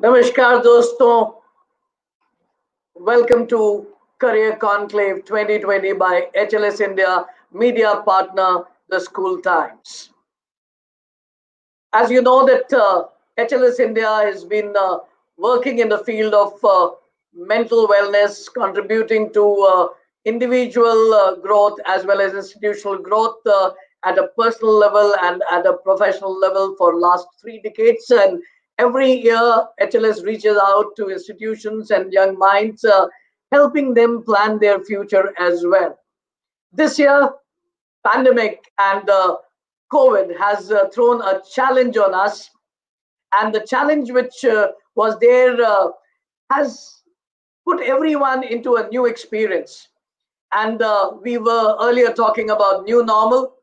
नमस्कार दोस्तों, welcome to Career Conclave 2020 by HLS India, media partner, the School Times. As you know that HLS India has been working in the field of mental wellness, contributing to individual growth as well as institutional growth at a personal level and at a professional level for last 3 decades. And every year, HLS reaches out to institutions and young minds, helping them plan their future as well. This year, pandemic and COVID has thrown a challenge on us, and the challenge which was there has put everyone into a new experience. And we were earlier talking about new normal,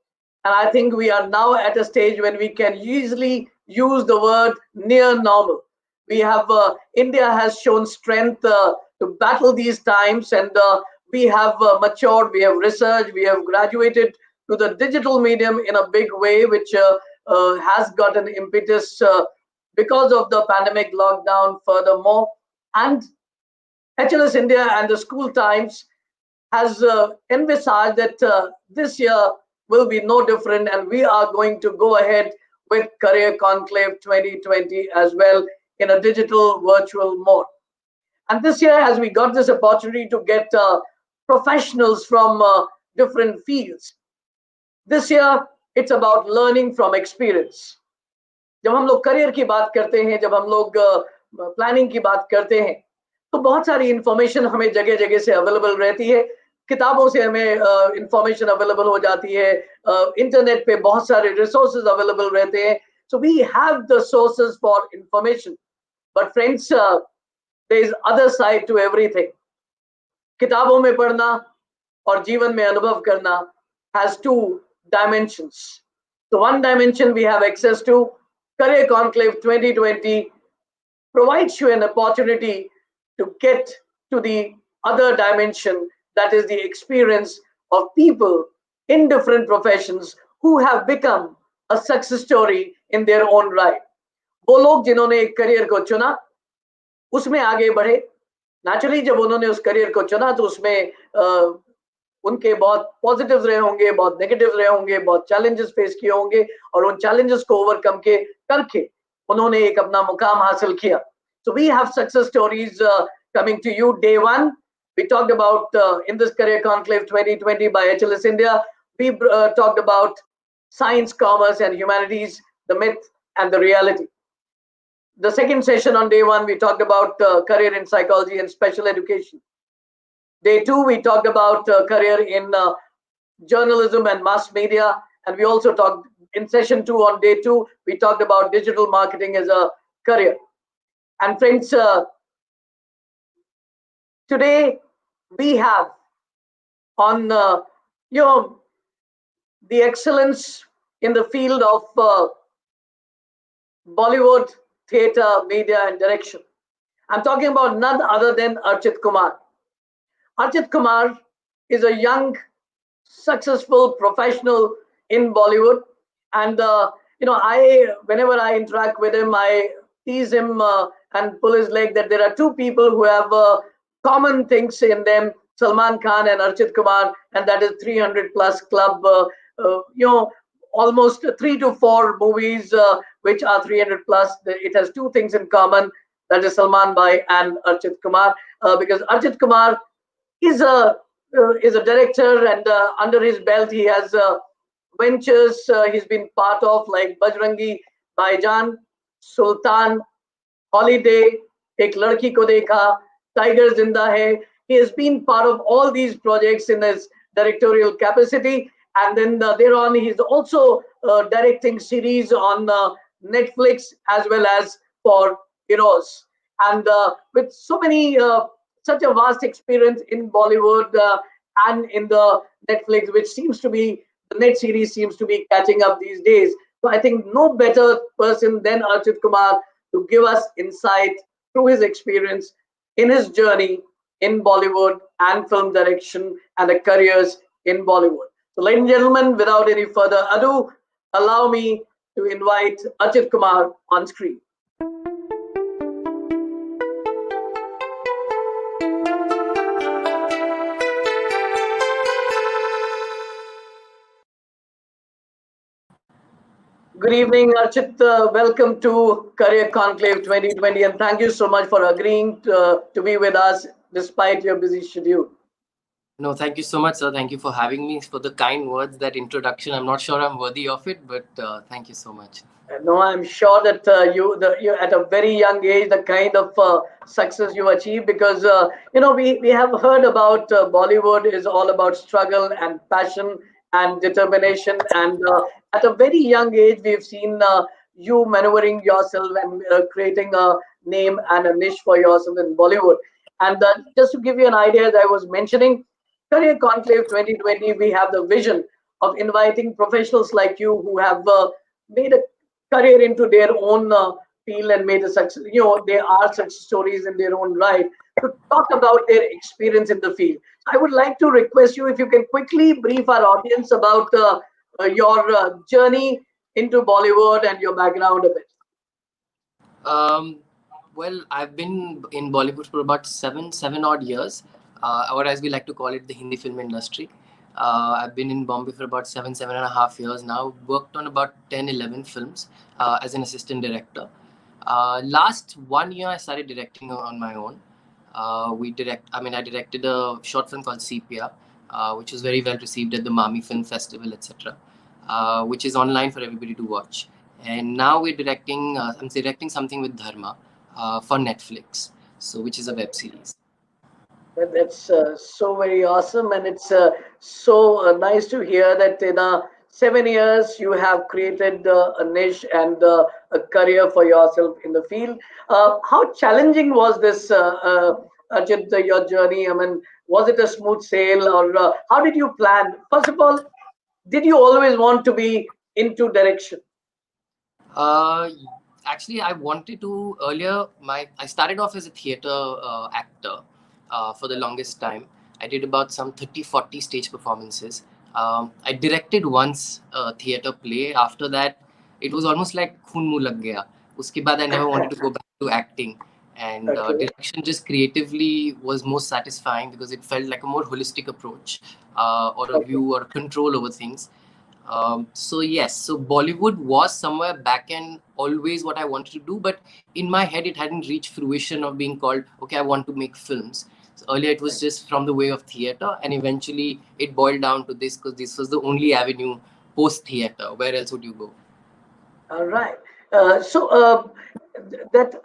and I think we are now at a stage when we can easily use the word near normal. We have India has shown strength to battle these times, and we have matured, we have researched, we have graduated to the digital medium in a big way, which has got an impetus because of the pandemic lockdown furthermore. And HLS India and the School Times has envisaged that this year will be no different, and we are going to go ahead with Career Conclave 2020 as well in a digital virtual mode. And this year, as we got this opportunity to get professionals from different fields, this year it's about learning from experience. जब हम लोग career की बात करते हैं, जब हम लोग प्लानिंग की बात करते हैं, तो बहुत सारी इंफॉर्मेशन हमें जगह जगह से अवेलेबल रहती है। किताबों से हमें इंफॉर्मेशन अवेलेबल हो जाती है, इंटरनेट पे बहुत सारे रिसोर्सेज अवेलेबल रहते हैं. So we have the sources for information, but friends, there is other side to everything. किताबों में पढ़ना और जीवन में अनुभव करना has two dimensions. So one dimension we have access to. Career Conclave 2020 provides you an opportunity to get to the other dimension, that is the experience of people in different professions who have become a success story in their own right. वो लोग जिन्होंने एक career को चुना, उसमें आगे बढ़े. Naturally जब उन्होंने उस करियर को चुना तो उसमें उनके बहुत पॉजिटिव्स रहे होंगे, बहुत नेगेटिव्स रहे होंगे, बहुत चैलेंजेस फेस किए होंगे, और उन चैलेंजेस को ओवरकम करके उन्होंने एक अपना मुकाम हासिल किया. So we have success stories coming to you. Day one, we talked about in this Career Conclave 2020 by HLS India, we talked about science, commerce, and humanities, the myth and the reality. The second session on day one, we talked about career in psychology and special education. Day two, we talked about career in journalism and mass media. And we also talked in session two on day two, we talked about digital marketing as a career. And friends, today we have on the excellence in the field of Bollywood, theatre, media, and direction. I'm talking about none other than Archit Kumar. Archit Kumar is a young, successful professional in Bollywood, and whenever I interact with him, I tease him and pull his leg that there are two people who have common things in them: Salman Khan and Archit Kumar, and that is 300 plus club. Almost 3 to 4 movies which are 300 plus. It has two things in common, that is Salman Bhai and Archit Kumar, because Archit Kumar is a director, and under his belt he has ventures he's been part of, like Bajrangi Bhaijaan, Sultan, Holiday, Ek Ladki Ko Dekha, Tiger Zinda Hai. He has been part of all these projects in his directorial capacity, and then thereon he's also directing series on Netflix as well as for Heroes. And with so many such a vast experience in Bollywood and in the Netflix, which seems to be, the net series seems to be catching up these days. So I think no better person than Archit Kumar to give us insight through his experience in his journey in Bollywood and film direction and the careers in Bollywood. So ladies and gentlemen, without any further ado, allow me to invite Archit Kumar on screen. Good evening, Archit. Welcome to Career Conclave 2020, and thank you so much for agreeing to be with us despite your busy schedule. No, thank you so much, sir. Thank you for having me, for the kind words, that introduction. I'm not sure I'm worthy of it, but thank you so much. No, I'm sure that you at a very young age, the kind of success you achieved, because we have heard about Bollywood is all about struggle and passion and determination, and at a very young age, we've seen you maneuvering yourself and creating a name and a niche for yourself in Bollywood. And just to give you an idea, as I was mentioning, Career Conclave 2020, we have the vision of inviting professionals like you who have made a career into their own field and made a success. They are success stories in their own right to talk about their experience in the field. I would like to request you if you can quickly brief our audience about your journey into Bollywood and your background a bit. Um, well, I've been in Bollywood for about seven odd years, or as we like to call it, the Hindi film industry. I've been in Bombay for about seven and a half years now. Worked on about 10, 11 films as an assistant director. Last 1 year, I started directing on my own. I directed a short film called Sepia, which was very well received at the Mami Film Festival, etc., which is online for everybody to watch. And now I'm directing something with Dharma for Netflix, so which is a web series. That's so very awesome, and it's so nice to hear that in 7 years you have created a niche and a career for yourself in the field. How challenging was this, Ajit, your journey? I mean, was it a smooth sail, or how did you plan? First of all, did you always want to be into direction? Uh, Actually, I wanted to earlier. I started off as a theater actor for the longest time. I did about some 30, 40 stage performances. I directed once a theater play. After that, it was almost like khun muh lag gaya. Uske baad, I never wanted to go back to acting. And Okay, direction just creatively was most satisfying because it felt like a more holistic approach or a okay. view or control over things. So yes, so Bollywood was somewhere back end always what I wanted to do, but in my head it hadn't reached fruition of being called, okay, I want to make films. So earlier it was just from the way of theater, and eventually it boiled down to this because this was the only avenue post theater. Where else would you go? All right. So that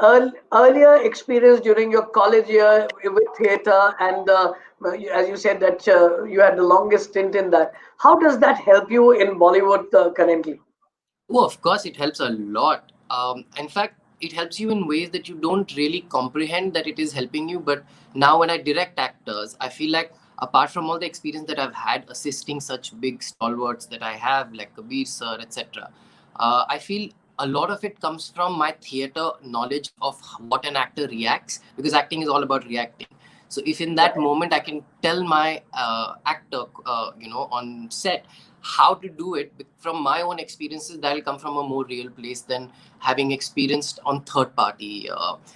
earlier experience during your college year with theater, and as you said that you had the longest stint in that. How does that help you in Bollywood currently? Oh, of course, it helps a lot. In fact, it helps you in ways that you don't really comprehend that it is helping you. But now, when I direct actors, I feel like apart from all the experience that I've had assisting such big stalwarts that I have, like Kabir sir, etc., I feel a lot of it comes from my theater knowledge of what an actor reacts, because acting is all about reacting. So if in that Right. moment I can tell my actor, on set how to do it from my own experiences, that'll come from a more real place than having experienced on third party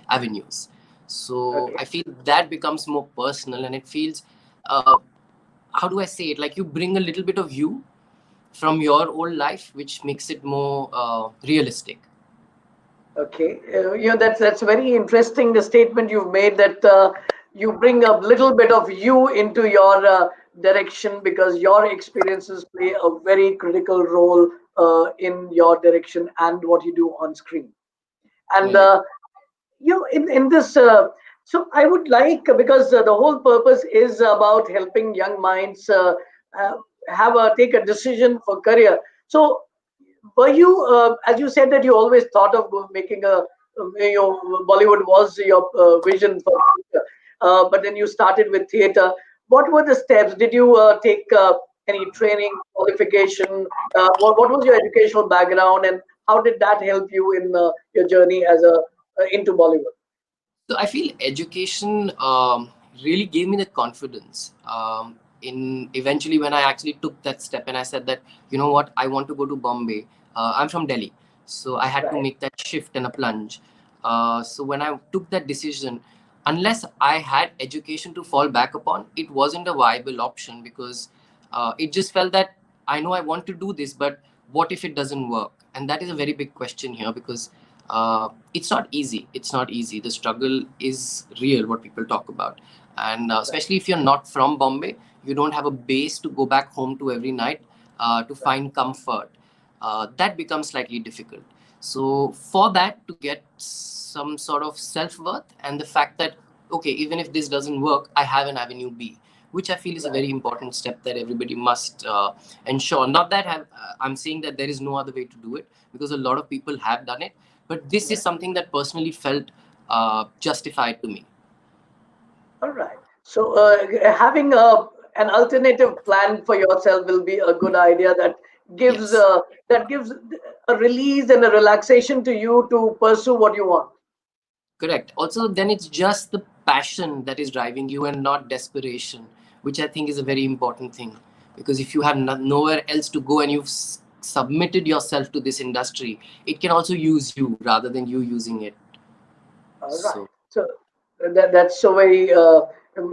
avenues. So Okay. I feel that becomes more personal, and it feels, uh, how do I say it, like you bring a little bit of you from your old life, which makes it more realistic. Okay, that's very interesting. The statement you've made that you bring a little bit of you into your direction because your experiences play a very critical role in your direction and what you do on screen. And Well, in this, so I would like, because the whole purpose is about helping young minds uh, have a take a decision for career. So were you, as you said that you always thought of making a, Bollywood was your vision for future, but then you started with theater. What were the steps? Did you take any training, qualification? What was your educational background, and how did that help you in your journey as a into Bollywood? so I feel education really gave me the confidence. In eventually when I actually took that step and I said that, you know what, I want to go to Bombay. I'm from Delhi, so I had to Right. make that shift and a plunge. So when I took that decision, unless I had education to fall back upon, it wasn't a viable option because it just felt that I know I want to do this, but what if it doesn't work? And that is a very big question here, because it's not easy. It's not easy. The struggle is real, what people talk about. And especially if you're not from Bombay, you don't have a base to go back home to every night to find comfort. That becomes slightly difficult. So for that to get some sort of self-worth, and the fact that, okay, even if this doesn't work, I have an avenue B, which I feel is a very important step that everybody must ensure. Not that I'm saying that there is no other way to do it, because a lot of people have done it, but this is something that personally felt justified to me. All right. So having an alternative plan for yourself will be a good idea. Gives Yes. uh, that gives a release and a relaxation to you to pursue what you want. Correct. Also, then it's just the passion that is driving you and not desperation, which I think is a very important thing. Because if you have nowhere else to go and you've submitted yourself to this industry, it can also use you rather than you using it. All right. So, So that's so very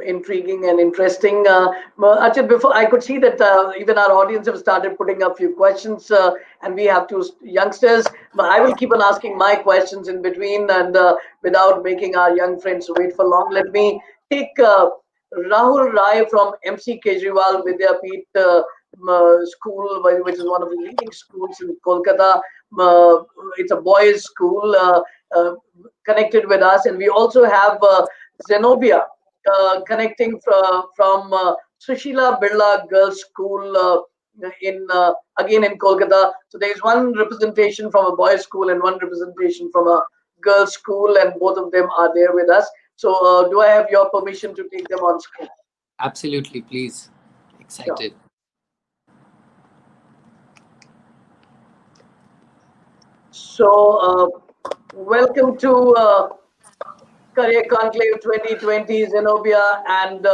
intriguing and interesting. Achal, before I could see that even our audience have started putting up few questions, and we have two youngsters. But I will keep on asking my questions in between, and without making our young friends wait for long, let me take Rahul Rai from MC Kejriwal Vidyapeeth School, which is one of the leading schools in Kolkata. It's a boys' school. Uh, Connected with us, and we also have Zenobia connecting from Sushila Birla Girls School in again in Kolkata. So there is one representation from a boys' school and one representation from a girls' school, and both of them are there with us. So do I have your permission to take them on screen? absolutely, please. Sure. Excited. So welcome to Career Conclave 2020, Zenobia and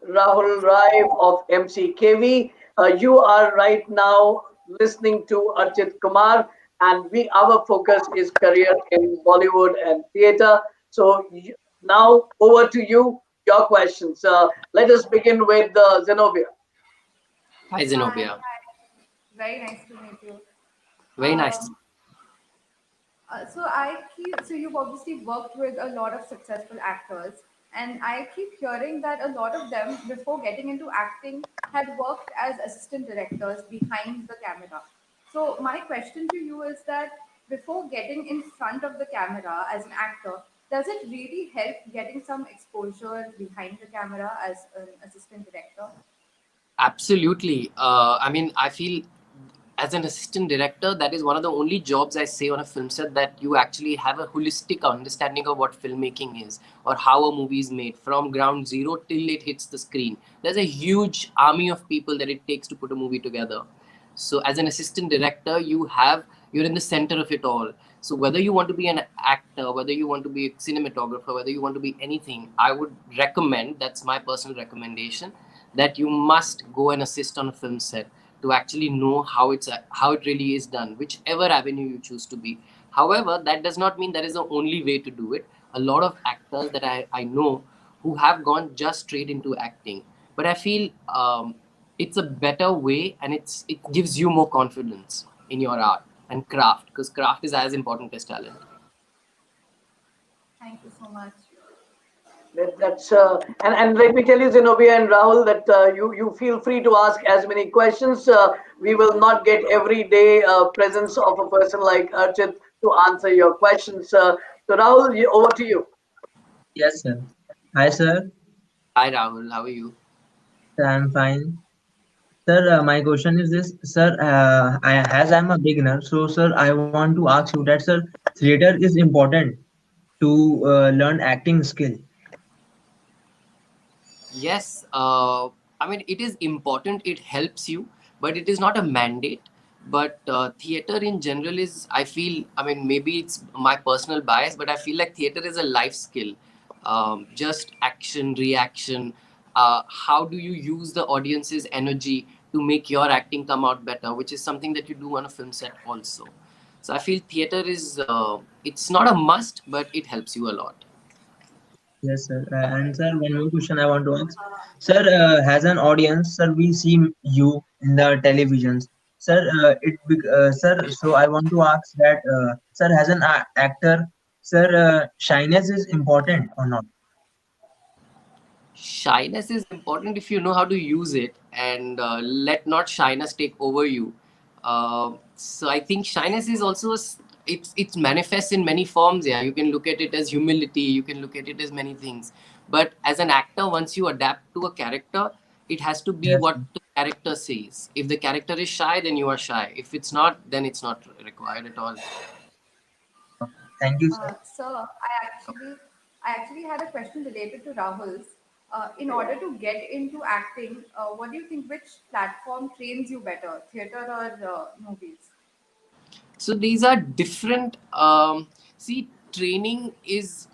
Rahul Rai of MCKV. You are right now listening to Archit Kumar, and our focus is career in Bollywood and theatre. So now over to you, your questions. Let us begin with Zenobia. Hi, Hi, Zenobia. hi. Very nice to meet you. Very nice. Um, so you've obviously worked with a lot of successful actors, and I keep hearing that a lot of them, before getting into acting, had worked as assistant directors behind the camera. So my question to you is that before getting in front of the camera as an actor, does it really help getting some exposure behind the camera as an assistant director? Absolutely. I mean, I feel as an assistant director, that is one of the only jobs I say on a film set that you actually have a holistic understanding of what filmmaking is, or how a movie is made from ground zero till it hits the screen. There's a huge army of people that it takes to put a movie together. So as an assistant director, you're in the center of it all. So whether you want to be an actor, whether you want to be a cinematographer, whether you want to be anything, I would recommend, that's my personal recommendation, that you must go and assist on a film set to actually know how it really is done, whichever avenue you choose to be. However, that does not mean that is the only way to do it. A lot of actors that I know who have gone just straight into acting, but I feel it's a better way, and it gives you more confidence in your art and craft, because craft is as important as talent. Thank you so much. That's and let me tell you, Zenobia and Rahul, that you feel free to ask as many questions. We will not get everyday presence of a person like Archit to answer your questions. So Rahul, over to you. Yes, sir. Hi, sir. Hi Rahul, how are you? Sir, I'm fine. Sir, my question is this, sir. As I'm a beginner, so sir, I want to ask you that, sir, theater is important to learn acting skill. Yes, I mean, it is important, it helps you, but it is not a mandate. But theater in general is, I feel, I mean, maybe it's my personal bias, but I feel like theater is a life skill. Just action, reaction. How do you use the audience's energy to make your acting come out better, which is something that you do on a film set also. So I feel theater is, it's not a must, but it helps you a lot. Yes, sir. And sir, one more question I want to ask, sir. As an audience, sir, we see you in the televisions. Sir, sir, so I want to ask that, sir, as an actor, sir, shyness is important or not? Shyness is important if you know how to use it, and let not shyness take over you. So I think shyness is also it's manifests in many forms. Yeah, you can look at it as humility, you can look at it as many things, but as an actor, once you adapt to a character, it has to be Yes, what sir. the character says. If the character is shy, then you are shy. If it's not, then it's not required at all. Okay. Thank you, sir. Sir, I actually had a question related to Rahul's. In order to get into acting, what do you think? Which platform trains you better, theater or movies? So these are different. See, training is.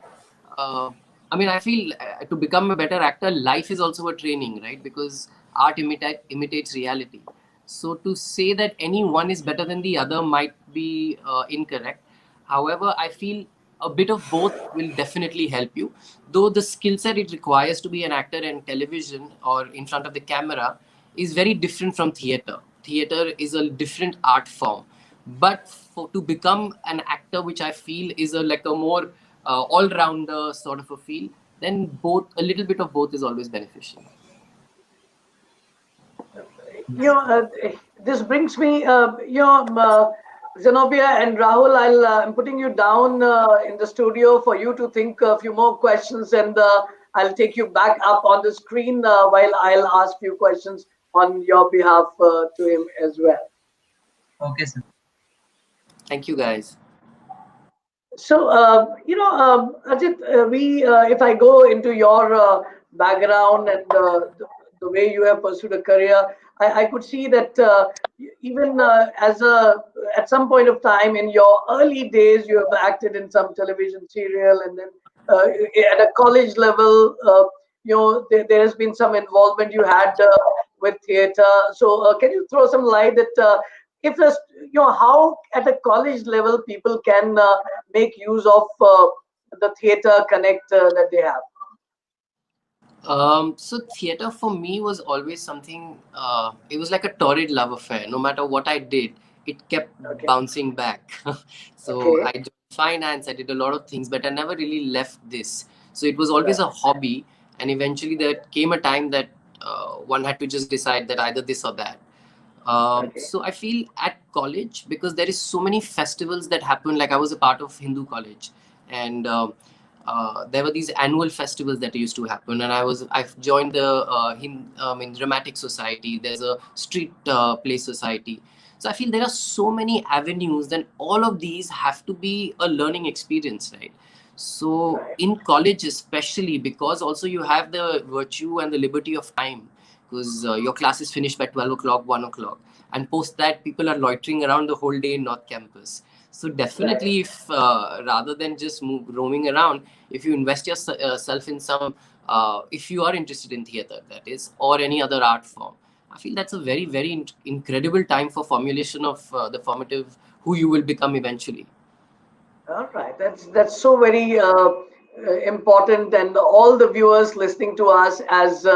Uh, I mean, I feel to become a better actor, life is also a training, right? Because art imitates reality. So to say that any one is better than the other might be incorrect. However, I feel a bit of both will definitely help you. Though the skill set it requires to be an actor in television or in front of the camera is very different from theater. Theater is a different art form, but for to become an actor, which I feel is a like a more all-rounder sort of a feel, then both a little bit of both is always beneficial. You know, this brings me, Zenobia and Rahul, I'm putting you down in the studio for you to think a few more questions, and I'll take you back up on the screen while I'll ask you questions on your behalf to him as well. Okay, sir. Thank you, guys. So, Ajit, if I go into your background and the way you have pursued a career, I could see that even at some point of time in your early days, you have acted in some television serial, and then uh, at a college level, there has been some involvement you had with theater. So, can you throw some light that if there's, how at a college level people can make use of the theater connect that they have. So theater for me was always something. It was like a torrid love affair. No matter what I did, it kept Okay. bouncing back. So Okay. I did finance. I did a lot of things, but I never really left this. So it was Right. always a hobby, and eventually there came a time that one had to just decide that either this or that. Okay. So I feel at college, because there is so many festivals that happen. Like I was a part of Hindu college, and there were these annual festivals that used to happen, and I've joined the dramatic society. There's a street play society. So I feel there are so many avenues. Then all of these have to be a learning experience, right? So Right. in college, especially, because also you have the virtue and the liberty of time, because your class is finished by 12 o'clock, 1 o'clock, and post that people are loitering around the whole day in North Campus. So Right. definitely, if rather than just roaming around, if you invest yourself in some, if you are interested in theater, that is, or any other art form, I feel that's a very, very incredible time for formulation of the formative who you will become eventually. All right, that's so very important, and all the viewers listening to us, as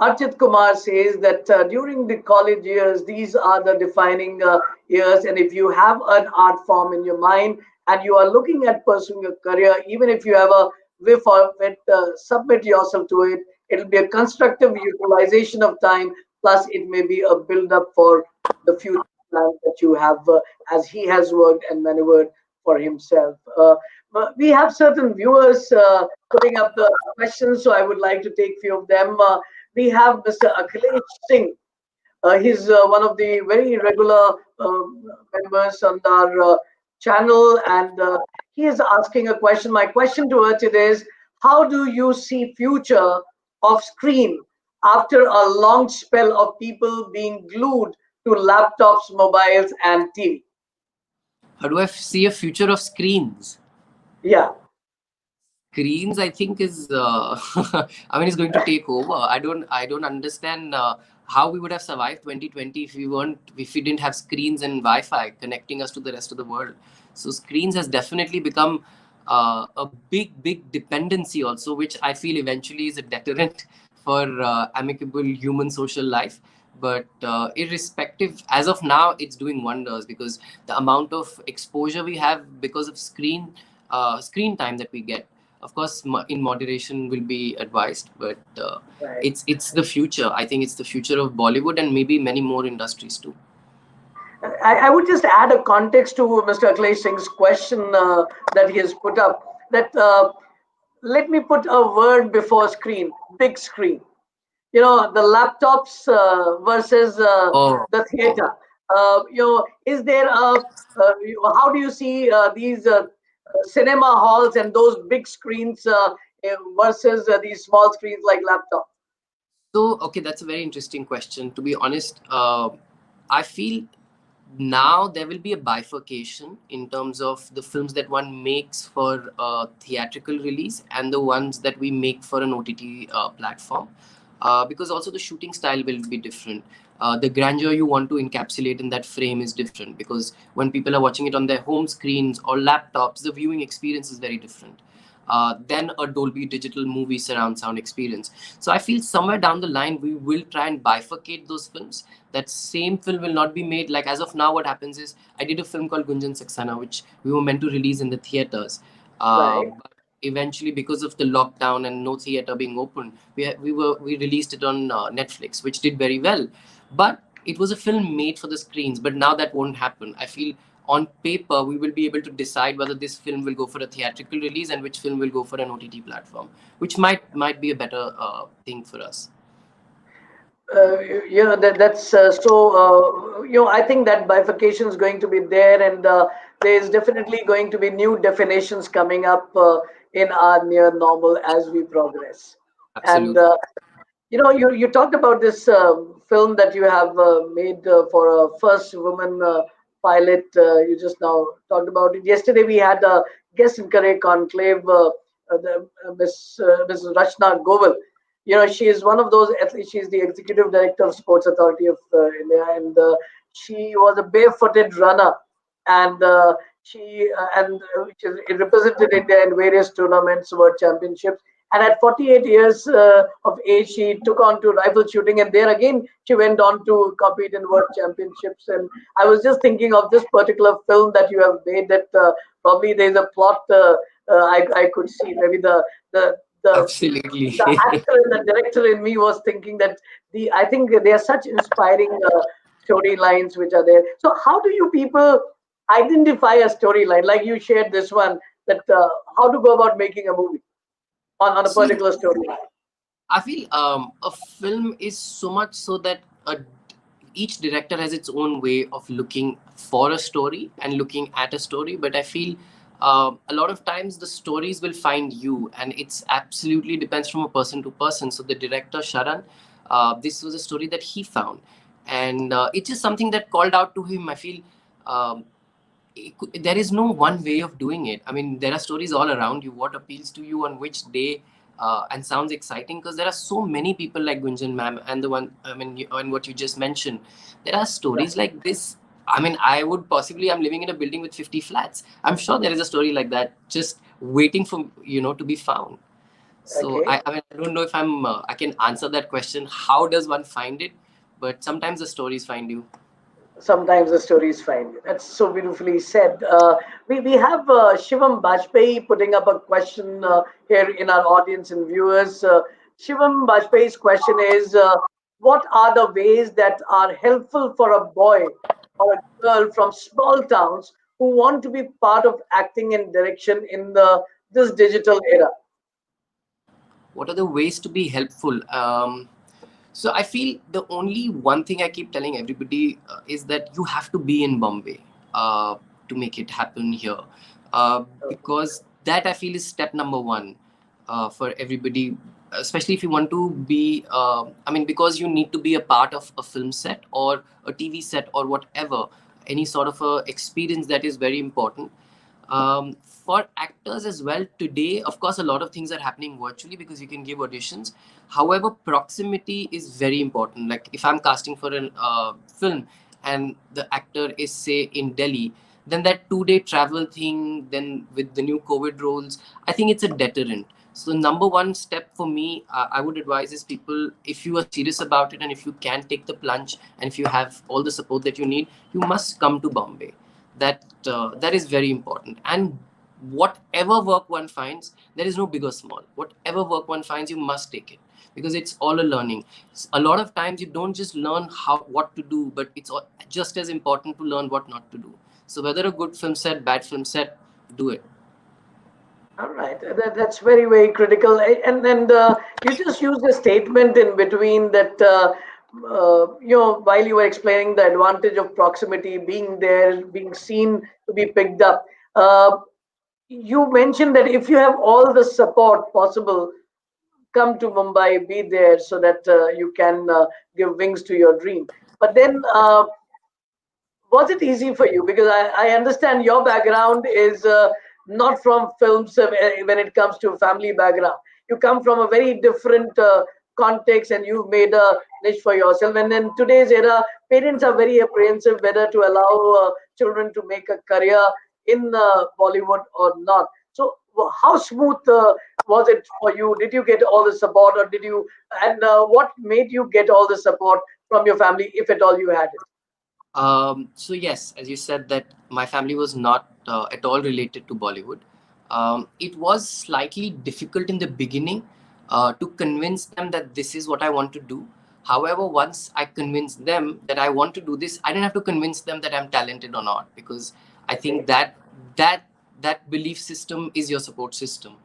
Archit Kumar says, that during the college years, these are the defining years, and if you have an art form in your mind and you are looking at pursuing a career, even if you have a whiff of it, submit yourself to it. It'll be a constructive utilization of time, plus it may be a build-up for the future plans that you have, as he has worked and maneuvered for himself. But we have certain viewers putting up the questions, so I would like to take few of them. We have Mr. Akhilesh Singh. He's one of the very regular members on our channel, and he is asking a question. My question to Archit is, how do you see future of screen after a long spell of people being glued to laptops, mobiles, and TV? How do I see a future of screens? Yeah. Screens, I think, is I mean, is going to take over. I don't understand how we would have survived 2020 if we didn't have screens and Wi-Fi connecting us to the rest of the world. So screens has definitely become a big dependency also, which I feel eventually is a deterrent for amicable human social life. But irrespective, as of now, it's doing wonders because the amount of exposure we have because of screen time that we get. Of course, in moderation will be advised, but Right. it's the future. I think it's the future of Bollywood and maybe many more industries too. I would just add a context to Mr. Akhilesh Singh's question that he has put up. That let me put a word before screen, big screen. You know, the laptops versus Oh, the theater. Is there how do you see these cinema halls and those big screens versus these small screens like laptop? so okay, that's a very interesting question. To be honest, I feel now there will be a bifurcation in terms of the films that one makes for theatrical release and the ones that we make for an OTT platform, because also the shooting style will be different. The grandeur you want to encapsulate in that frame is different because when people are watching it on their home screens or laptops, the viewing experience is very different than a Dolby Digital movie surround sound experience. So I feel somewhere down the line we will try and bifurcate those films. That same film will not be made like as of now. What happens is I did a film called Gunjan Saxena, which we were meant to release in the theaters. Right. But eventually, because of the lockdown and no theater being open, we released it on Netflix, which did very well. But it was a film made for the screens. But now that won't happen. I feel on paper we will be able to decide whether this film will go for a theatrical release and which film will go for an OTT platform, which might be a better thing for us. That's so. I think that bifurcation is going to be there, and there is definitely going to be new definitions coming up in our near normal as we progress. And Absolutely. you talked about this film that you have made for a first woman pilot. You just now talked about it. Yesterday we had a guest in Career Conclave, Mrs. Rachna Goval. She is one of those athletes. She's the executive director of Sports Authority of India, and she was a barefooted runner, and she represented India in various tournaments, world championships. And at 48 years of age, she took on to rifle shooting, and there again she went on to compete in world championships. And I was just thinking of this particular film that you have made. That probably there's a plot I could see. Maybe the the Absolutely. the actor and the director in me was thinking that I think they are such inspiring storylines which are there. So how do you people identify a storyline like you shared this one? That how to go about making a movie on a See, particular storyline? I feel a film is so much so that each director has its own way of looking for a story and looking at a story. But I feel a lot of times the stories will find you, and it's absolutely depends from a person to person. So the director Sharan, this was a story that he found, and it's just something that called out to him. I feel. Um, there is no one way of doing it. I mean, there are stories all around you. What appeals to you on which day, and sounds exciting because there are so many people like Gunjan ma'am and the one I mean, and what you just mentioned. There are stories like this. I mean, I'm living in a building with 50 flats. I'm sure there is a story like that just waiting for to be found. So Okay. I mean, I don't know if I can answer that question. How does one find it? But sometimes the stories find you. Sometimes the stories find you. That's so beautifully said. We have Shivam Bajpayee putting up a question here in our audience and viewers. Shivam Bajpayee's question is, what are the ways that are helpful for a boy or a girl from small towns who want to be part of acting and direction in this digital era? What are the ways to be helpful? So I feel the only one thing I keep telling everybody is that you have to be in Bombay to make it happen here, because that I feel is step number one for everybody, especially if you want to be. I mean, because you need to be a part of a film set or a TV set or whatever, any sort of a experience that is very important. For actors as well, today, of course, a lot of things are happening virtually because you can give auditions. However, proximity is very important. Like if I'm casting for a film and the actor is, say, in Delhi, then that 2-day travel thing, then with the new COVID rules, I think it's a deterrent. So number one step for me, I would advise is people, if you are serious about it and if you can take the plunge and if you have all the support that you need, you must come to Bombay. That is very important. And whatever work one finds, there is no big or small. Whatever work one finds, you must take it because it's all a learning. A lot of times you don't just learn what to do, but it's just as important to learn what not to do. So whether a good film set, bad film set, do it. All right, that's very, very critical. And you just used a statement in between that, while you were explaining the advantage of proximity, being there, being seen to be picked up. You mentioned that if you have all the support possible, come to Mumbai, be there so that you can give wings to your dream. But then was it easy for you? Because I understand your background is not from films when it comes to family background. You come from a very different context and you've made a niche for yourself. And in today's era, parents are very apprehensive whether to allow children to make a career in Bollywood or not. So, how smooth was it for you? Did you get all the support, or did you? And what made you get all the support from your family, if at all you had it? So yes, as you said, that my family was not at all related to Bollywood. It was slightly difficult in the beginning to convince them that this is what I want to do. However, once I convinced them that I want to do this, I didn't have to convince them that I'm talented or not, because I think that that belief system is your support system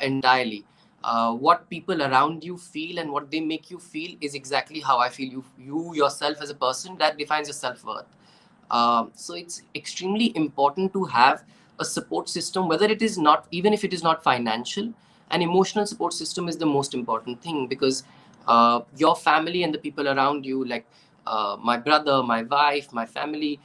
entirely. What people around you feel and what they make you feel is exactly how I feel. You yourself as a person, that defines your self-worth. So it's extremely important to have a support system, whether it is not, even if it is not financial, an emotional support system is the most important thing, because your family and the people around you, like my brother, my wife, my family,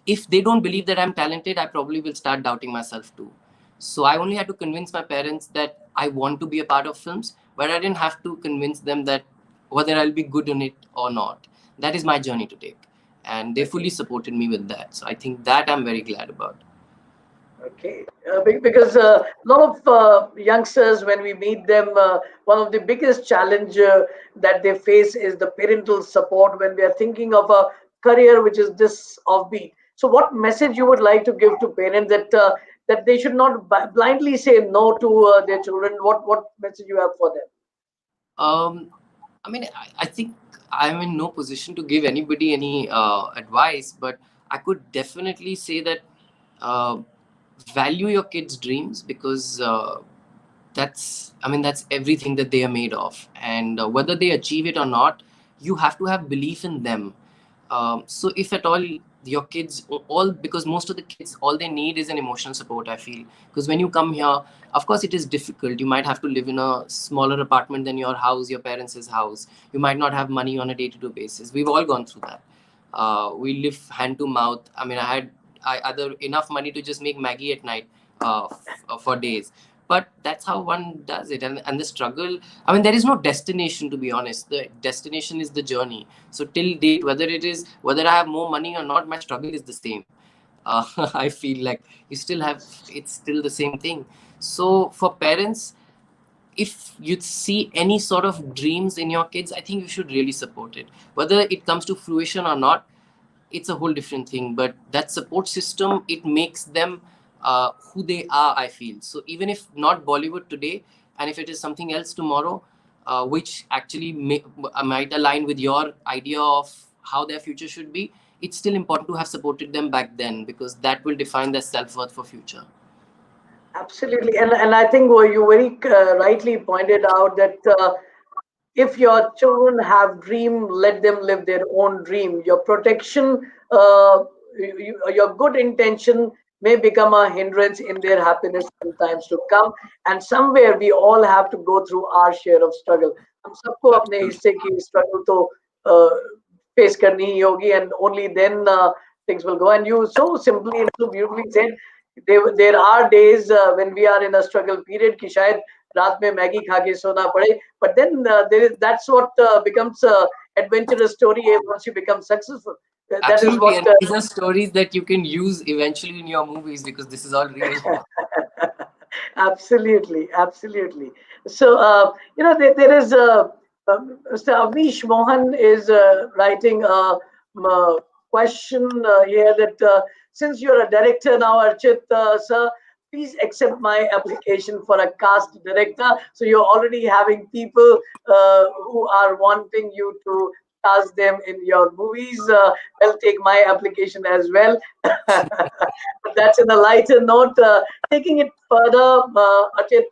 if they don't believe that I'm talented, I probably will start doubting myself too. So I only had to convince my parents that I want to be a part of films, but I didn't have to convince them that whether I'll be good in it or not. That is my journey to take. And they fully supported me with that. So I think that I'm very glad about. Okay, because a lot of youngsters, when we meet them, one of the biggest challenge that they face is the parental support when they are thinking of a career which is this offbeat. So, what message you would like to give to parents that that they should not blindly say no to their children? What message you have for them? I mean, I think I'm in no position to give anybody any advice, but I could definitely say that uh, value your kids' dreams, because that's everything that they are made of, and whether they achieve it or not, you have to have belief in them. So if at all your kids, all, because most of the kids, all they need is an emotional support, I feel. Because when you come here, of course it is difficult. You might have to live in a smaller apartment than your house, your parents' house. You might not have money on a day-to-day basis. We've all gone through that. We live hand to mouth. I mean, I either enough money to just make Maggie at night for days, but that's how one does it. And the struggle, I mean, there is no destination, to be honest. The destination is the journey. So till date, whether I have more money or not, my struggle is the same. I feel like it's still the same thing. So for parents, if you see any sort of dreams in your kids, I think you should really support it. Whether it comes to fruition or not, it's a whole different thing. But that support system, it makes them who they are, I feel. So even if not Bollywood today, and if it is something else tomorrow, which actually might align with your idea of how their future should be, it's still important to have supported them back then, because that will define their self-worth for future. Absolutely, and I think what you very rightly pointed out that if your children have dream, let them live their own dream. Your protection, your good intention may become a hindrance in their happiness in times to come. And somewhere we all have to go through our share of struggle. हम सबको अपने Absolutely. हिस्से की struggle तो uh, face करनी ही होगी, and only then things will go. And you so simply and so beautifully said, there are days when we are in a struggle period कि शायद रात में मैगी खा के सोना पड़े, but then that's what becomes adventurous story once you become successful. That is Absolutely. what And these are stories that you can use eventually in your movies, because this is all real. Absolutely, absolutely. So, there is Mr. Avish Mohan is writing a question here that since you're a director now, Archit, sir, please accept my application for a cast director. So you're already having people who are wanting you to cast them in your movies. I'll take my application as well. But that's in a lighter note. Taking it further, Achit,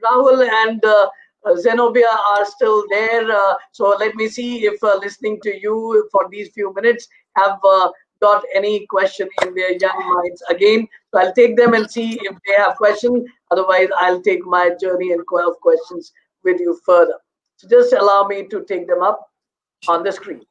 Rahul and Zenobia are still there. So let me see if listening to you for these few minutes have got any question in their young minds again. So I'll take them and see if they have question. Otherwise, I'll take my journey and 12 questions with you further. So just allow me to take them up on the screen.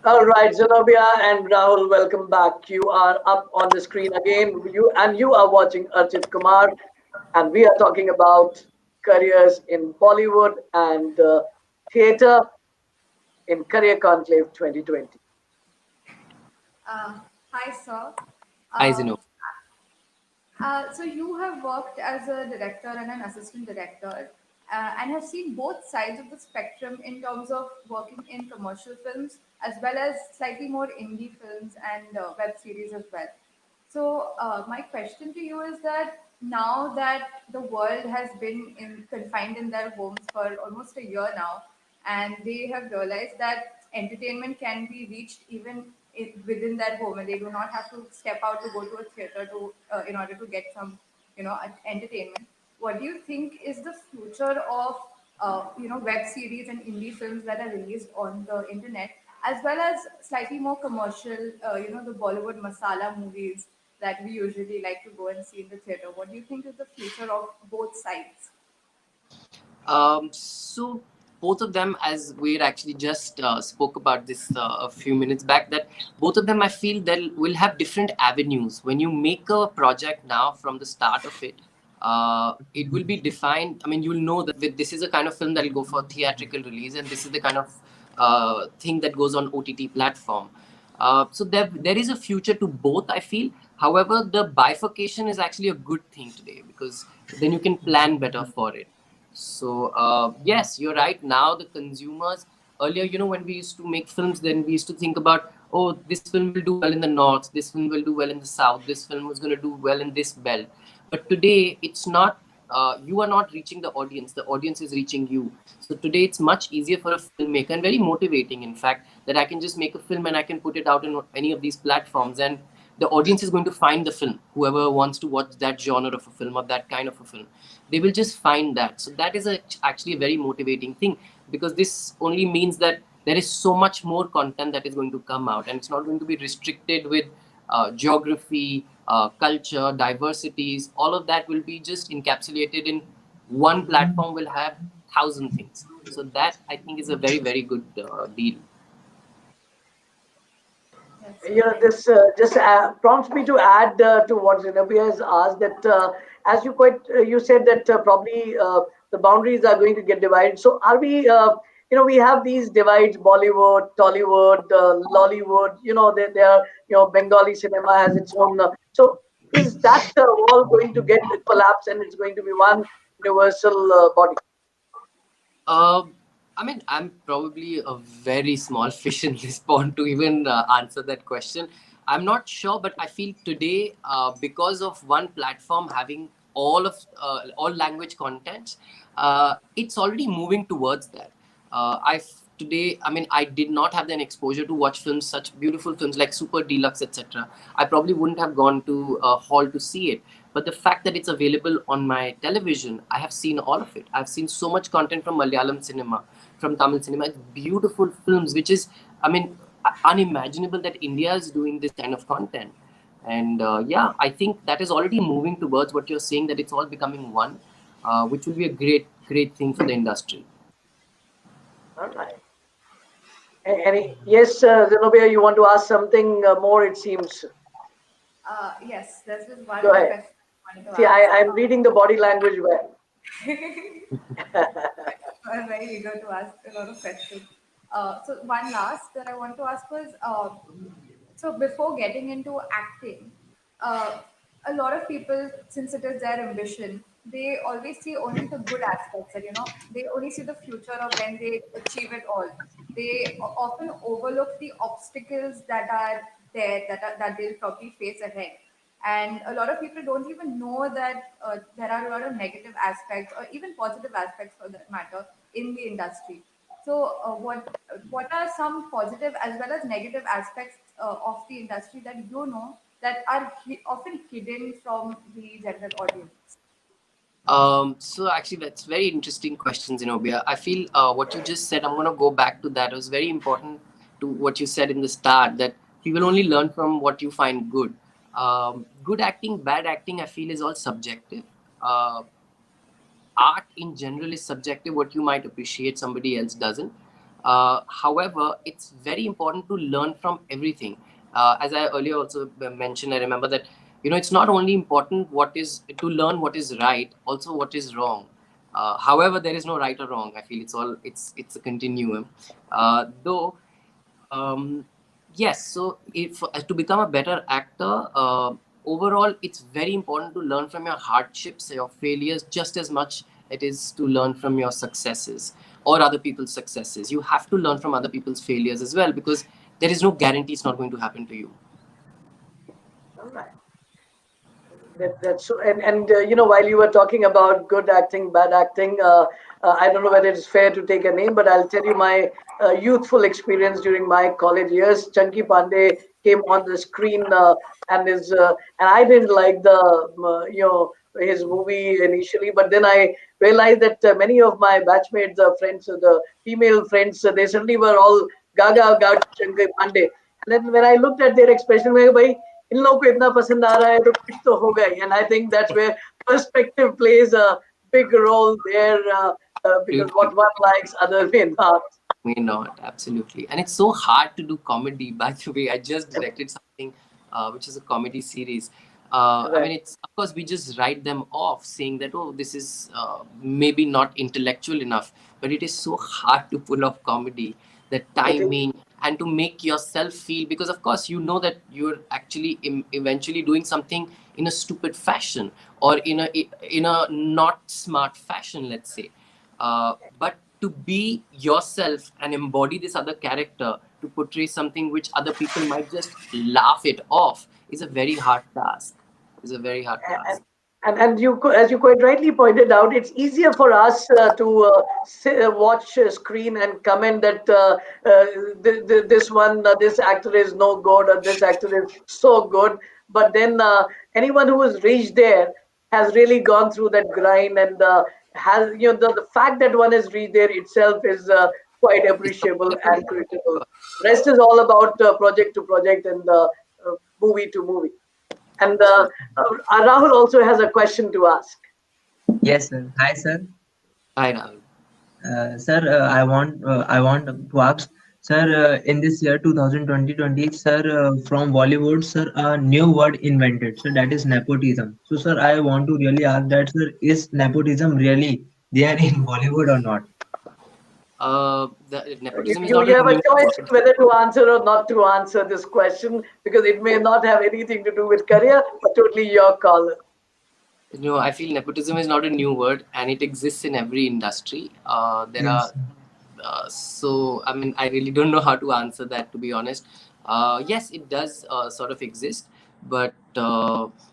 All right, Zenobia and Rahul, welcome back. You are up on the screen again. You are watching Archit Kumar, and we are talking about careers in Bollywood and theatre in Career Conclave 2020. Uh, Hi, sir. Hi, Uh, Zino. so you have worked as a director and an assistant director, and have seen both sides of the spectrum in terms of working in commercial films as well as slightly more indie films and web series as well. So my question to you is that now that the world has been confined in their homes for almost a year now, and they have realized that entertainment can be reached even within their home, and they do not have to step out to go to a theater to in order to get some entertainment. What do you think is the future of web series and indie films that are released on the internet, as well as slightly more commercial, the Bollywood masala movies that we usually like to go and see in the theater? What do you think is the future of both sides? So both of them, as we actually just spoke about this a few minutes back, that both of them, I feel, they will have different avenues. When you make a project now from the start of it, it will be defined. I mean, you'll know that this is a kind of film that will go for theatrical release, and this is the kind of thing that goes on OTT platform. So there is a future to both, I feel. However, the bifurcation is actually a good thing today, because then you can plan better for it. So yes, you're right. Now the consumers, earlier, when we used to make films, then we used to think about, oh, this film will do well in the north, this film will do well in the south, this film was going to do well in this belt. But today, it's not. You are not reaching the audience. The audience is reaching you. So today, it's much easier for a filmmaker and very motivating, in fact, that I can just make a film and I can put it out in any of these platforms, and the audience is going to find the film. Whoever wants to watch that genre of a film or that kind of a film, they will just find that. So that is actually a very motivating thing, because this only means that there is so much more content that is going to come out, and it's not going to be restricted with geography, culture, diversities. All of that will be just encapsulated in one platform, will have thousand things. So that, I think, is a very, very good deal. Yes, This just prompts me to add to what Zenobia has asked, that as you said that probably the boundaries are going to get divided. So are we, we have these divides: Bollywood, Tollywood, Lollywood. There are, Bengali cinema has its own. So is that all going to get collapsed and it's going to be one universal body? Um, I mean, I'm probably a very small fish in this pond to even answer that question. I'm not sure, but I feel today, because of one platform having all language contents, it's already moving towards that. I today, I mean, I did not have an exposure to watch films, such beautiful films like Super Deluxe, etc. I probably wouldn't have gone to a hall to see it. But the fact that it's available on my television, I have seen all of it. I've seen so much content from Malayalam cinema, from Tamil cinema. It's beautiful films, which is, I mean, unimaginable that India is doing this kind of content. And yeah, I think that is already moving towards what you're saying, that it's all becoming one, which will be a great, great thing for the industry. All right. Yes, Zenobia, you want to ask something more? It seems. yes, this is one Go more ahead. question I wanted to See, ask. I'm reading the body language well. I'm very eager to ask a lot of questions. So one last that I want to ask was, so before getting into acting, uh, a lot of people, since it is their ambition, they always see only the good aspects, and they only see the future of when they achieve it all. They often overlook the obstacles that are there, that they'll probably face ahead. And a lot of people don't even know that there are a lot of negative aspects or even positive aspects for that matter in the industry. So what are some positive as well as negative aspects of the industry that that are often hidden from the general audience? So actually, that's very interesting questions, Zenobia. I feel what you just said, I'm going to go back to that. It was very important to what you said in the start, that you will only learn from what you find good. Good acting, bad acting, I feel is all subjective. Uh, Art in general is subjective. What you might appreciate, somebody else doesn't. However, it's very important to learn from everything. As I earlier also mentioned, I remember that it's not only important what is to learn what is right, also what is wrong. However, there is no right or wrong. I feel it's a continuum. Though yes, so if to become a better actor, overall, it's very important to learn from your hardships, your failures, just as much it is to learn from your successes or other people's successes. You have to learn from other people's failures as well, because there is no guarantee it's not going to happen to you. All right. That's so, and while you were talking about good acting, bad acting, I don't know whether it's fair to take a name, but I'll tell you my youthful experience during my college years. Chunky Pandey came on the screen, and I didn't like the his movie initially, but then I realized that many of my batchmates, friends, the female friends, they suddenly were all gaga gaga Chunky Pandey, and then when I looked at their expression, मैं भाई इन लोगों को इतना पसंद आ रहा है तो कुछ तो होगा ही. And I think that's where perspective plays a big role there, because what one likes other may not. May not, absolutely. And it's so hard to do comedy. By the way, I just directed something which is a comedy series. I Right. mean, it's of course we just write them off, saying that, oh, this is maybe not intellectual enough, but it is so hard to pull off comedy, the It is. timing, and to make yourself feel, because of course you know that you're actually eventually doing something in a stupid fashion or in a not smart fashion, let's say. But to be yourself and embody this other character, to portray something which other people might just laugh it off, is a very hard task. Is a very hard and task. and as you quite rightly pointed out, it's easier for us to watch a screen and comment that this actor is no good or this actor is so good. But then anyone who has reached there has really gone through that grind, and has the fact that one has reached there itself is quite It's appreciable commendable. and critical. Rest is all about project to project and movie to movie. And Absolutely. Rahul also has a question to ask. Yes, sir. Hi, sir. Hi, Rahul. Sir, I want to ask, sir, in this year 2020, sir, from Bollywood, sir, a new word invented. So that is nepotism. So, sir, I want to really ask that, sir, is nepotism really there in Bollywood or not? The You, nepotism is you, not you a have a new choice word. whether to answer or not to answer this question, because it may not have anything to do with career, but totally your call. I feel nepotism is not a new word, and it exists in every industry. There Yes. are so I mean, I really don't know how to answer that, to be honest. Yes, it does sort of exist, but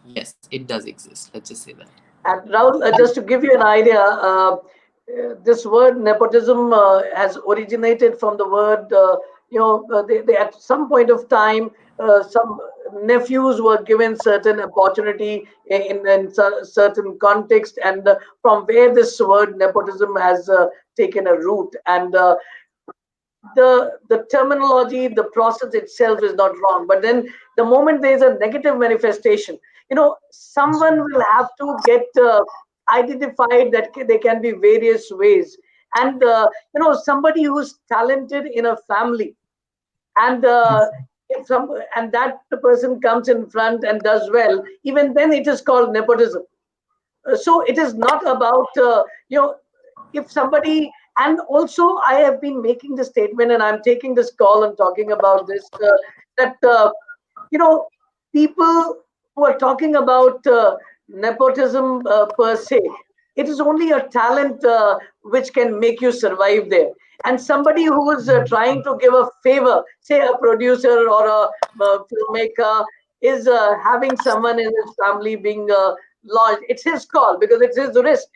yes, it does exist. Let's just say that. And Rahul, just to give you an idea, this word nepotism has originated from the word, they at some point of time, some nephews were given certain opportunity in certain context, and from where this word nepotism has taken a root. And the terminology, the process itself is not wrong, but then the moment there is a negative manifestation, someone will have to get identified that there can be various ways. And somebody who's talented in a family, and if some and that person comes in front and does well, even then it is called nepotism. So it is not about, if somebody, and also I have been making this statement and I'm taking this call and talking about this, that, you know, people who are talking about nepotism per se, it is only a talent which can make you survive there. And somebody who is trying to give a favor, say a producer or a filmmaker, is having someone in his family being launched. It's his call because it's his risk,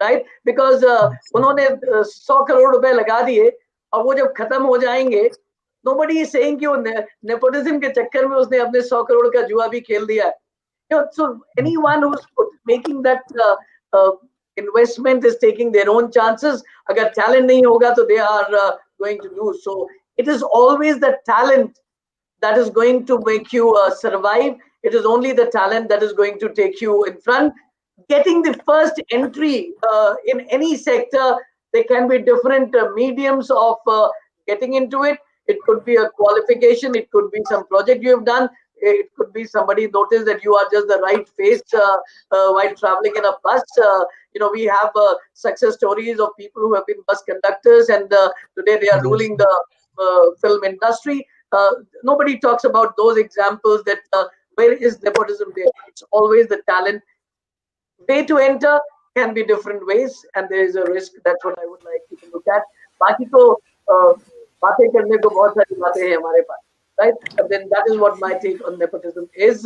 right, because उन्होंने 100 करोड़ रुपए लगा दिए, और वो जब खत्म हो जाएंगे, nobody is saying कि वो नेपोटिज्म के चक्कर में उसने अपने 100 करोड़ का जुआ भी खेल दिया है. So anyone who's making that investment is taking their own chances. अगर talent नहीं होगा तो they are going to lose. So it is always the talent that is going to make you survive. It is only the talent that is going to take you in front. Getting the first entry in any sector, there can be different mediums of getting into it. It could be a qualification, it could be some project you have done, it could be somebody noticed that you are just the right face while traveling in a bus. We have success stories of people who have been bus conductors, and today they are Yes. ruling the film industry. Nobody talks about those examples, that where is nepotism there? It's always the talent. Way to enter can be different ways, and there is a risk. That's what I would like you to look at. बाकी तो बातें करने को बहुत सारी बातें हैं हमारे पास, right? But then that is what my take on nepotism is.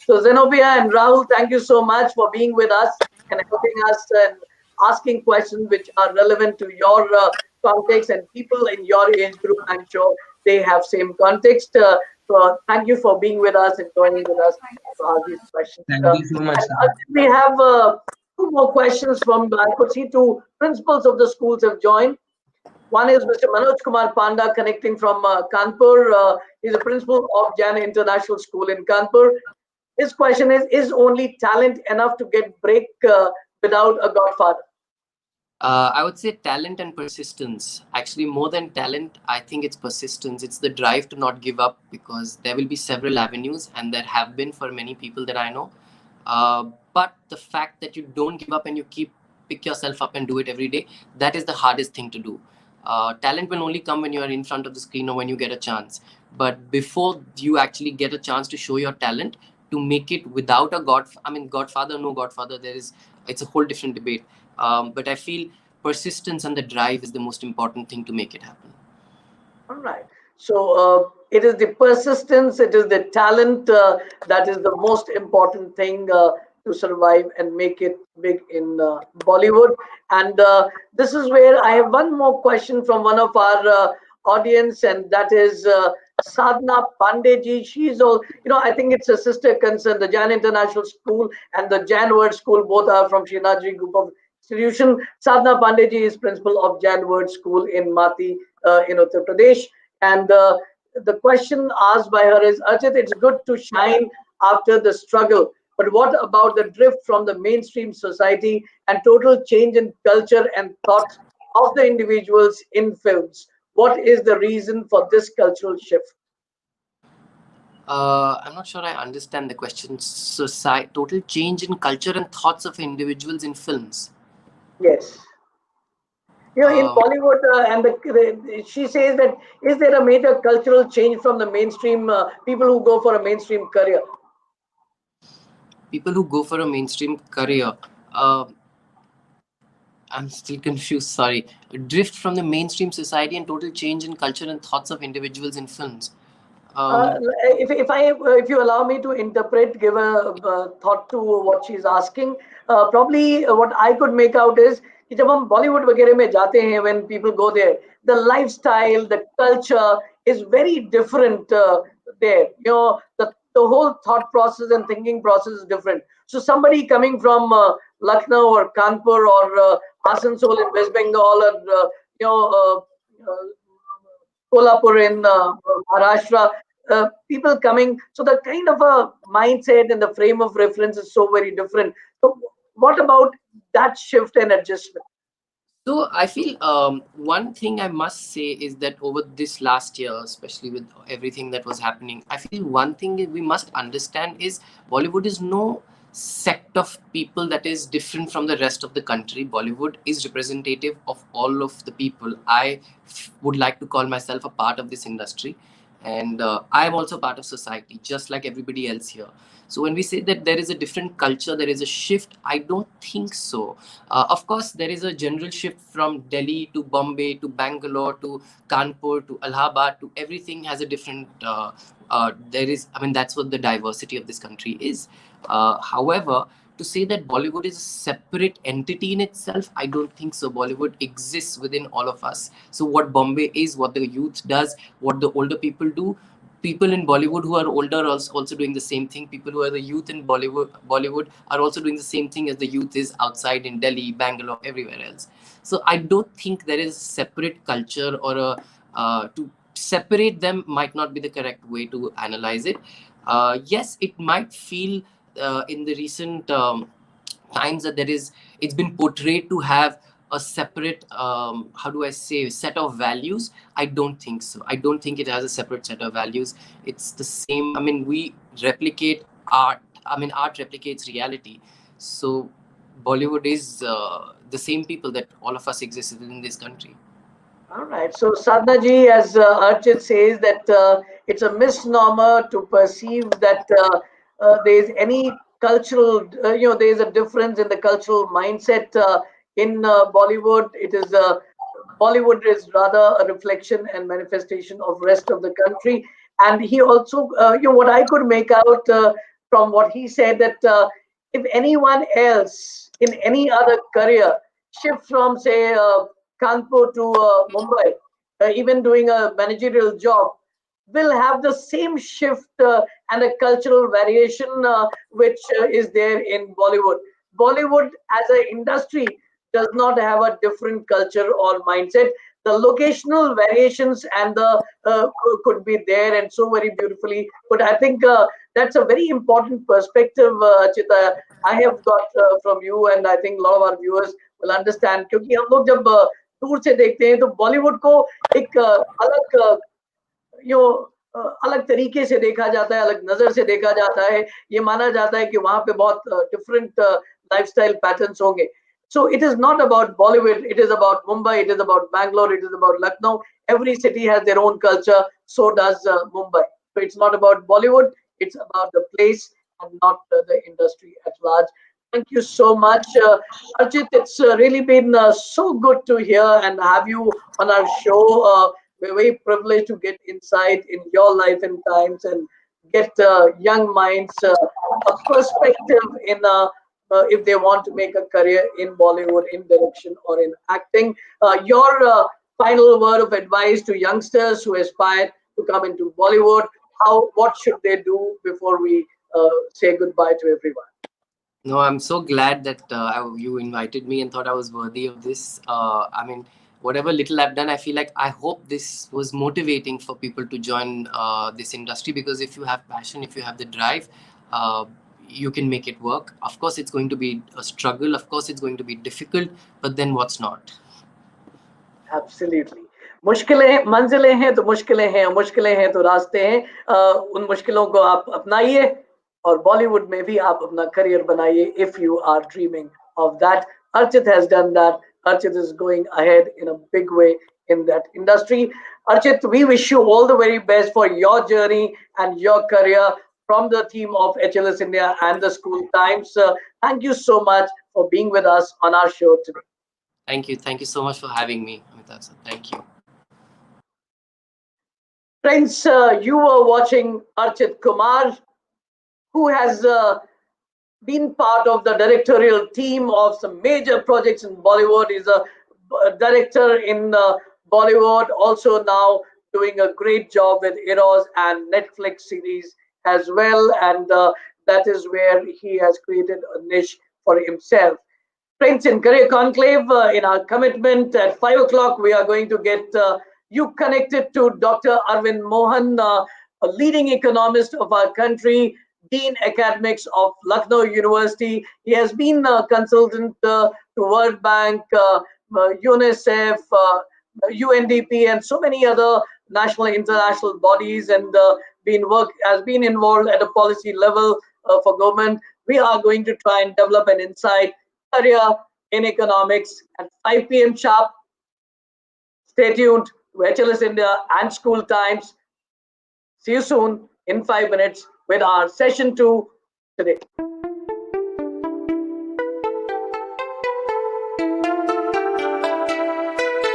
So Zenobia and Rahul, thank you so much for being with us and helping us and asking questions which are relevant to your context, and people in your age group, I'm sure they have same context. So thank you for being with us and joining with us Thank you to so ask these much. questions. Thank you so much, And sir. we have two more questions from, I could see two principals of the schools have joined. One is Mr. Manoj Kumar Panda, connecting from Kanpur. He's a principal of Jana International School in Kanpur. His question is only talent enough to get break without a godfather? I would say talent and persistence. Actually, more than talent, I think it's persistence. It's the drive to not give up, because there will be several avenues, and there have been for many people that I know. But the fact that you don't give up and you pick yourself up and do it every day, that is the hardest thing to do. Talent will only come when you are in front of the screen or when you get a chance. But before you actually get a chance to show your talent, to make it without a godfather, no godfather, it's a whole different debate. But I feel persistence and the drive is the most important thing to make it happen. All right. So it is the persistence, it is the talent that is the most important thing to survive and make it big in Bollywood. And this is where I have one more question from one of our audience, and that is Sadhna Pandeji. She's all, I think it's a sister concern. The Jan International School and the Jan Word School both are from Srinathji Group of Institution. Sadhna Pandeji is principal of Jan Word School in Mati in Uttar Pradesh. And the question asked by her is, Ajit, it's good to shine after the struggle, but what about the drift from the mainstream society and total change in culture and thought of the individuals in films? What is the reason for this cultural shift? I'm not sure I understand the question. Society, total change in culture and thoughts of individuals in films. Yes. In Bollywood, she says that, is there a major cultural change from the mainstream people who go for a mainstream career? People who go for a mainstream career. I'm still confused. Sorry. Drift from the mainstream society and total change in culture and thoughts of individuals in films. If you allow me to interpret, give a thought to what she's asking, probably what I could make out is कि जब हम बॉलीवुड वगैरह में जाते हैं, when people go there, the lifestyle, the culture is very different there. The whole thought process and thinking process is different. So somebody coming from Lucknow or Kanpur or Asansol in West Bengal, or Kolhapur in Maharashtra, people coming, so the kind of a mindset and the frame of reference is so very different. So what about that shift and adjustment? So I feel one thing I must say is that over this last year, especially with everything that was happening, I feel one thing we must understand is Bollywood is no sect of people that is different from the rest of the country. Bollywood is representative of all of the people. I would like to call myself a part of this industry, and I am also part of society, just like everybody else here. So when we say that there is a different culture, there is a shift, I don't think so. Of course, there is a general shift from Delhi to Bombay to Bangalore to Kanpur to Allahabad to everything has a different. There is, I mean, that's what the diversity of this country is. However, to say that Bollywood is a separate entity in itself, I don't think so. Bollywood exists within all of us. So what Bombay is, what the youth does, what the older people do, people in Bollywood who are older are also doing the same thing. People who are the youth in Bollywood are also doing the same thing as the youth is outside in Delhi, Bangalore, everywhere else. So I don't think there is a separate culture or a to separate them might not be the correct way to analyze it. Yes, it might feel in the recent times that it's been portrayed to have a separate how do I say, set of values. I don't think so. I don't think it has a separate set of values. It's the same. I mean, we replicate art. I mean, art replicates reality. So Bollywood is the same people that all of us exist in this country. All right. So Sadhna ji, as Archit says, that it's a misnomer to perceive that there is any cultural, there is a difference in the cultural mindset in Bollywood. It is Bollywood is rather a reflection and manifestation of rest of the country. And he also, what I could make out from what he said that if anyone else in any other career shift from say Kanpur to Mumbai, even doing a managerial job, will have the same shift and a cultural variation which is there in Bollywood. Bollywood as an industry does not have a different culture or mindset. The locational variations and the could be there and so very beautifully. But I think that's a very important perspective, Chita. I have got from you, and I think a lot of our viewers will understand. क्योंकि हम लोग जब दूर से देखते हैं तो बॉलीवुड को एक अलग यो अलग तरीके से देखा जाता है, अलग नजर से देखा जाता है. ये माना जाता है कि वहां पे बहुत डिफरेंट लाइफस्टाइल पैटर्न्स होंगे. So it is not about Bollywood. It is about Mumbai. It is about Bangalore. It is about Lucknow. Every city has their own culture. So does Mumbai. So it's not about Bollywood. It's about the place and not the industry at large. Thank you so much, Archit. It's really been so good to hear and have you on our show. We're very privileged to get insight in your life and times and get young minds a perspective in if they want to make a career in Bollywood, in direction or in acting. Your final word of advice to youngsters who aspire to come into Bollywood, what should they do before we say goodbye to everyone? No, I'm so glad that you invited me and thought I was worthy of this. I mean, whatever little I've done, I feel like I hope this was motivating for people to join this industry, because if you have passion, if you have the drive, you can make it work. Of course, it's going to be a struggle. Of course, it's going to be difficult, but then what's not? Absolutely. मुश्किलें मंजिलें हैं तो मुश्किलें हैं, मुश्किलें हैं तो रास्ते हैं. उन मुश्किलों को आप अपनाइए और बॉलीवुड में भी आप अपना करियर बनाइए if you are dreaming of that. Archit has done that. Archit is going ahead in a big way in that industry. Archit, we wish you all the very best for your journey and your career from the team of HLS India and the School Times. Thank you so much for being with us on our show today. Thank you. Thank you so much for having me, Amitabh sir. Thank you. Friends, you were watching Archit Kumar, who has been part of the directorial team of some major projects in Bollywood. He's a director in Bollywood, also now doing a great job with Eros and Netflix series as well. And that is where he has created a niche for himself. Friends, in Career Conclave, in our commitment at 5 o'clock, we are going to get you connected to Dr. Arvind Mohan, a leading economist of our country, Dean Academics of Lucknow University. He has been a consultant to World Bank, UNICEF, UNDP, and so many other national and international bodies, and has been involved at a policy level for government. we are going to try and develop an insight career in economics at 5 p.m. sharp. Stay tuned to HLS India and School Times. See you soon in 5 minutes with our session 2 today.